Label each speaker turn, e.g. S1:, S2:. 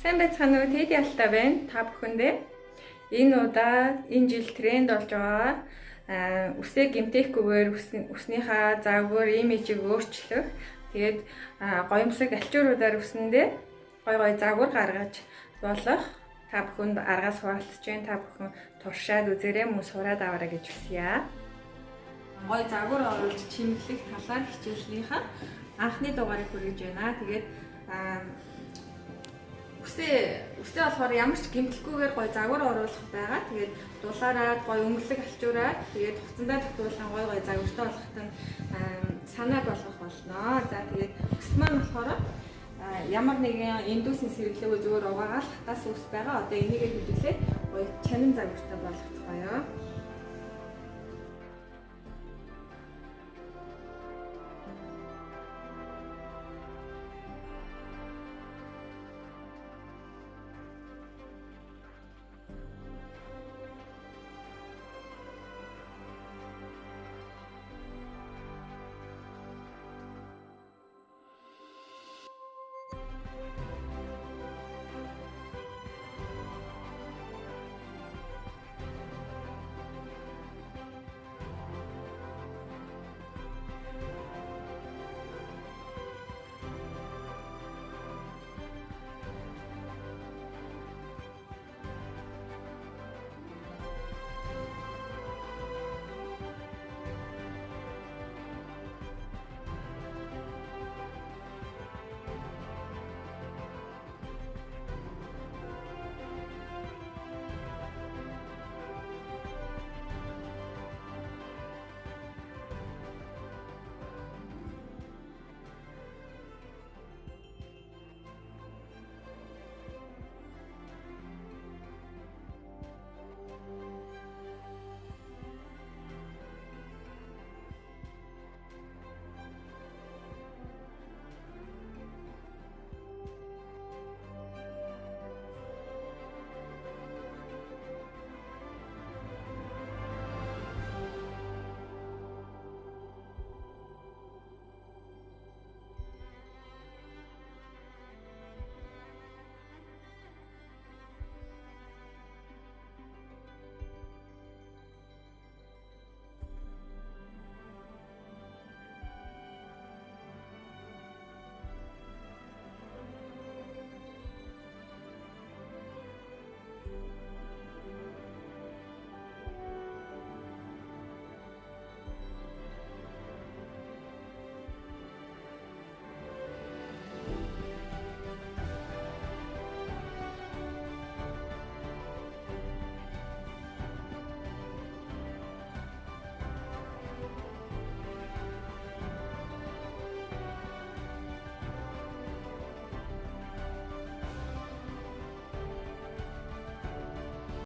S1: Сайн байцгаана уу? Тэд ялтай байна. Та бүхэндээ энэ удаа энэ жил тренд болж байгаа үсээ гэмтээхгүйгээр үснийхаа загвар, имижийг өөрчлөх. Тэгээд гоёмсог альчууруудаар үсэндээ гой загвар гаргаж болох та бүхэнд аргаас хуваалцж байна. Та бүхэн туршаад үзээрэй, мөн сураад аваарай гэж хүсье. Гой загвар оруулж чимэглэх талаар хичээллийнхаа анхны дугаарыг хүргэж байна. Тэгээд үсээ болохоор ямар ч гэмтэлгүйгээр гой загвар оруулах байгаа. Тэгээд дулаараад гой өнгөлөг алчуураад тэгээд хуцандаа татуулан гой загвартай болоход нь санаа болгох болно. За тэгээд үс маань болохоор ямар нэгэн эндүүсний сэргэлээгүй зүгээр угаагаал хатаас үс байгаа. Одоо энийгээ хөдөлөө гой чанин загвартай болгоцгоё.